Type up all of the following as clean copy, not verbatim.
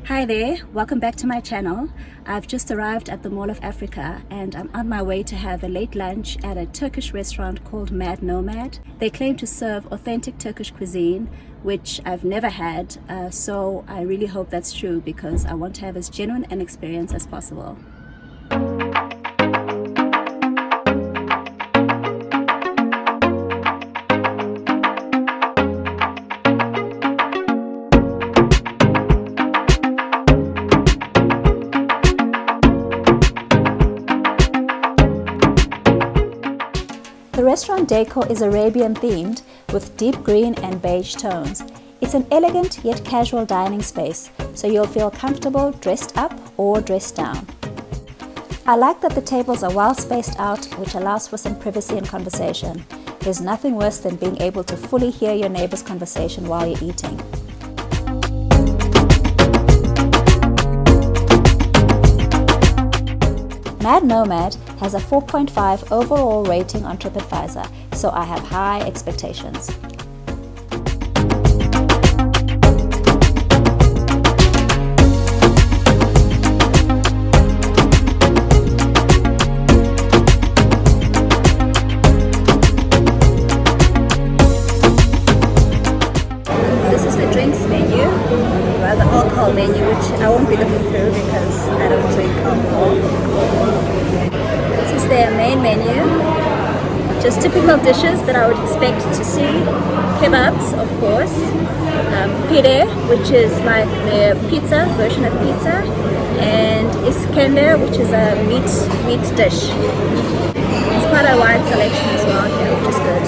Hi there, welcome back to my channel. I've just arrived at the Mall of Africa and I'm on my way to have a late lunch at a Turkish restaurant called Mad Nomad. They claim to serve authentic Turkish cuisine, which I've never had, so I really hope that's true because I want to have as genuine an experience as possible. The restaurant decor is Arabian themed with deep green and beige tones. It's an elegant yet casual dining space, so you'll feel comfortable dressed up or dressed down. I like that the tables are well spaced out, which allows for some privacy and conversation. There's nothing worse than being able to fully hear your neighbor's conversation while you're eating. Mad Nomad has a 4.5 overall rating on TripAdvisor, so I have high expectations. This is the drinks menu, or the alcohol menu, which I won't be looking through because I don't drink alcohol. This is their main menu, just typical dishes that I would expect to see. Kebabs, of course, pide, which is like the pizza version of pizza, and Iskender, which is a meat dish. It's quite a wide selection as well here, which is good.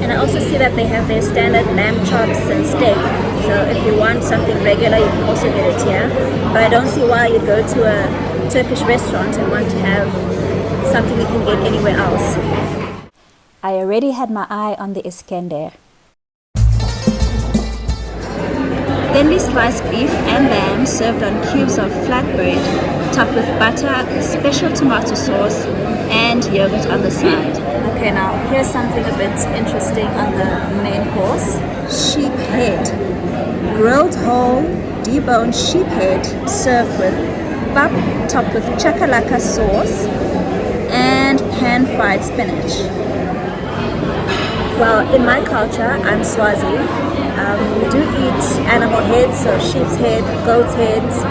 And I also see that they have their standard lamb chops and steak. So if you want something regular, you can also get it here. But I don't see why you'd go to a Turkish restaurant and want to have something you can get anywhere else. I already had my eye on the Iskender. Thinly sliced beef and lamb served on cubes of flatbread, topped with butter, special tomato sauce, and yogurt on the side. Okay, now here's something a bit interesting on the main course. Sheep head. Grilled whole, deboned sheep head served with bap topped with chakalaka sauce and pan-fried spinach. Well, in my culture, I'm Swazi. We do eat animal heads, so sheep's head, goat's heads,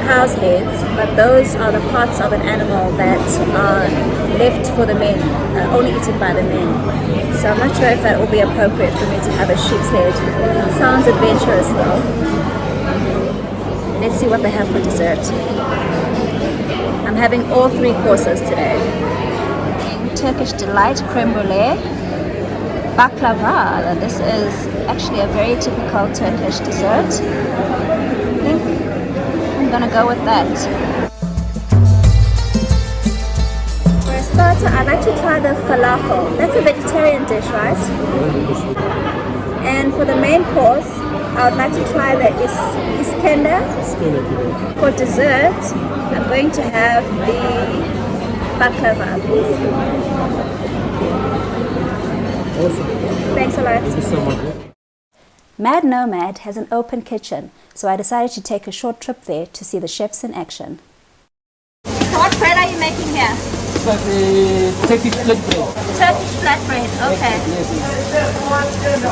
cow's heads, but those are the parts of an animal that are left for the men, only eaten by the men. So I'm not sure if that will be appropriate for me to have a sheep's head. Sounds adventurous though. Let's see what they have for dessert. I'm having all three courses today. Turkish Delight creme brulee, baklava. This is actually a very typical Turkish dessert. I think I'm gonna go with that. For a starter, I'd like to try the falafel. That's a vegetarian dish, right? And for the main course, I would like to try the Iskender. For dessert, I'm going to have the baklava, please. Awesome. Thanks a lot. Thank you so much. Mad Nomad has an open kitchen, so I decided to take a short trip there to see the chefs in action. So what bread are you making here? It's like a Turkish flatbread. Turkish flatbread, okay. Yes. This is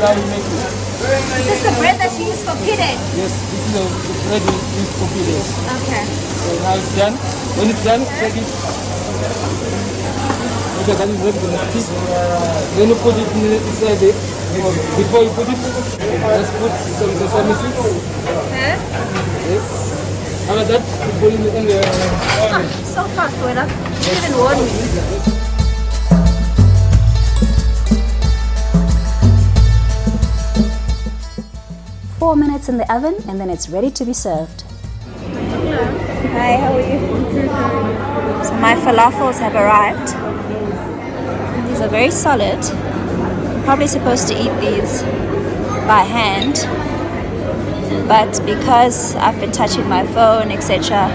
how we make it. Is this the bread that you use for pide? Yes, this is the bread we use for pide. Okay. So now it's done. When it's done, take it. Okay, that is ready to eat. Then you put it inside there. Before you put it, let's put some sesame seeds. Okay. Yes. After that, you put it in the oven. So fast, Wena. You didn't warn me. 4 minutes in the oven and then it's ready to be served. Hi, how are you? So my falafels have arrived. These are very solid. I'm probably supposed to eat these by hand, but because I've been touching my phone, etc.,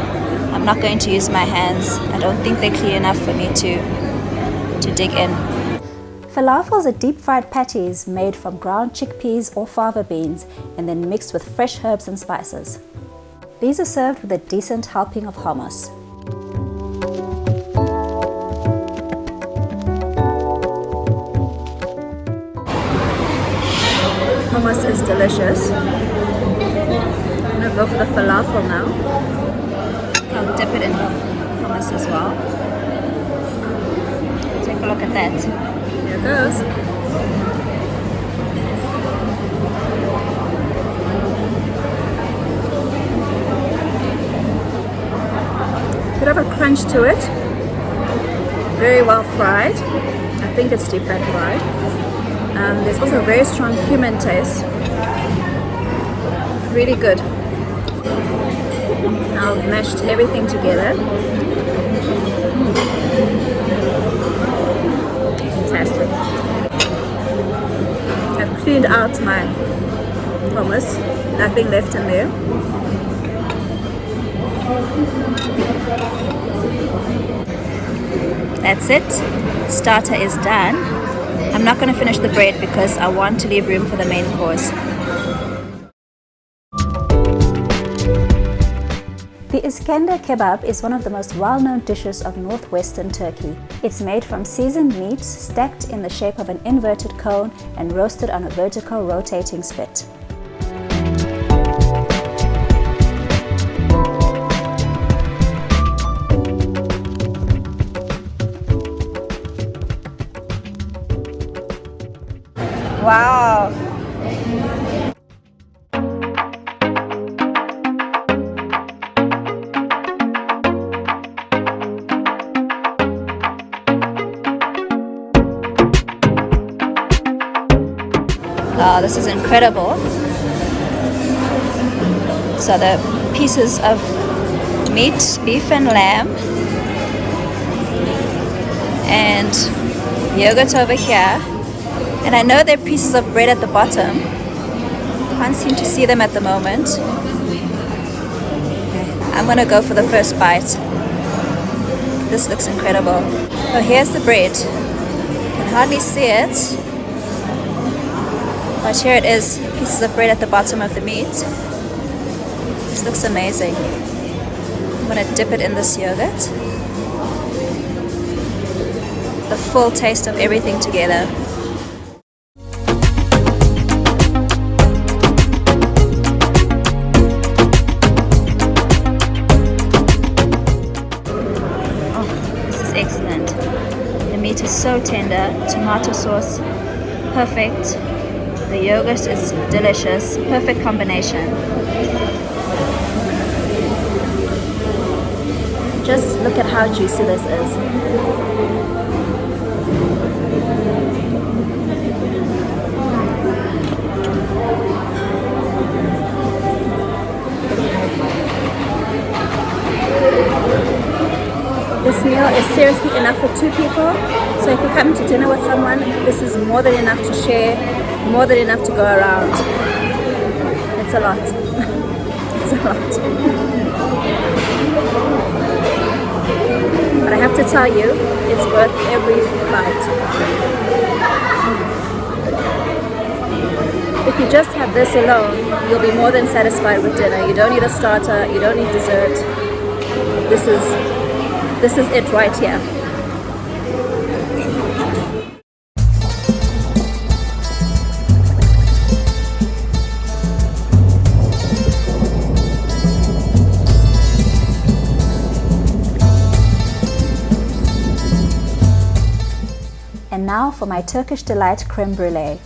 I'm not going to use my hands. I don't think they're clean enough for me to dig in. Falafels are deep-fried patties made from ground chickpeas or fava beans and then mixed with fresh herbs and spices. These are served with a decent helping of hummus. Hummus is delicious. I'm gonna go for the falafel now. I'll dip it in hummus as well. Take a look at that. Here it goes. Bit of a crunch to it. Very well fried. I think it's deep fried. There's also a very strong cumin taste. Really good. Now I've mashed everything together. Fantastic. I've cleaned out my hummus. Nothing left in there. That's it. Starter is done. I'm not going to finish the bread because I want to leave room for the main course. The Iskender Kebab is one of the most well-known dishes of northwestern Turkey. It's made from seasoned meats stacked in the shape of an inverted cone and roasted on a vertical rotating spit. Wow. Oh, this is incredible. So the pieces of meat, beef and lamb, and yogurt over here. And I know there are pieces of bread at the bottom. Can't seem to see them at the moment. I'm gonna go for the first bite. This looks incredible. Oh, here's the bread. You can hardly see it. But here it is, pieces of bread at the bottom of the meat. This looks amazing. I'm gonna dip it in this yogurt. The full taste of everything together. Excellent. The meat is so tender, tomato sauce perfect, the yogurt is delicious, perfect combination. Just look at how juicy this is. This meal is seriously enough for 2 people, so if you're coming to dinner with someone, this is more than enough to share, more than enough to go around. It's a lot. It's a lot. But I have to tell you, it's worth every bite. If you just have this alone, you'll be more than satisfied with dinner. You don't need a starter, you don't need dessert. This is it right here. And now for my Turkish Delight creme brulee.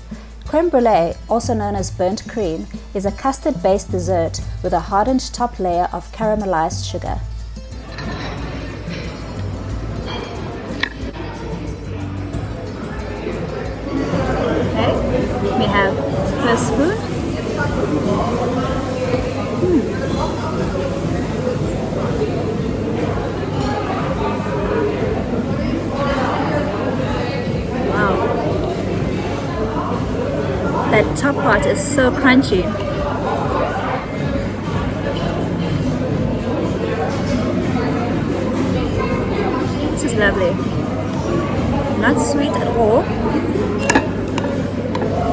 Creme brulee, also known as burnt cream, is a custard-based dessert with a hardened top layer of caramelized sugar. We have first spoon. Wow. That top part is so crunchy. This is lovely. not sweet at all,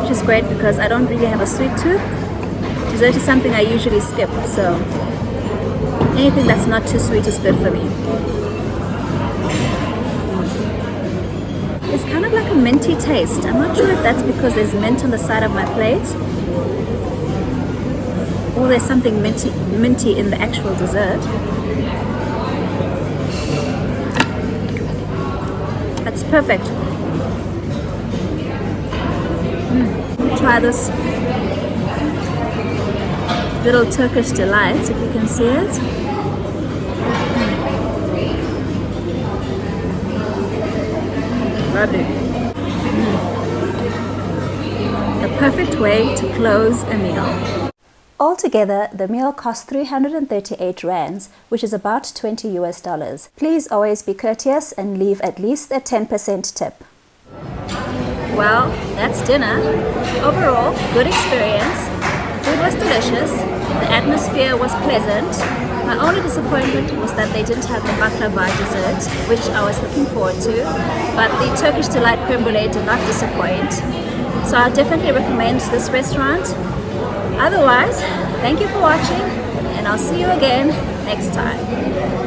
which is great because I don't really have a sweet tooth. Dessert is something I usually skip, so anything that's not too sweet is good for me. It's kind of like a minty taste. I'm not sure if that's because there's mint on the side of my plate or there's something minty in the actual dessert. That's perfect. Try this little Turkish Delight, if you can see it. Lovely. The perfect way to close a meal. Altogether, the meal cost 338 rands, which is about $20 US. Please always be courteous and leave at least a 10% tip. Well, that's dinner. Overall, good experience. The food was delicious. The atmosphere was pleasant. My only disappointment was that they didn't have the baklava dessert, which I was looking forward to, but the Turkish Delight creme brulee did not disappoint. So I definitely recommend this restaurant. Otherwise, thank you for watching, and I'll see you again next time.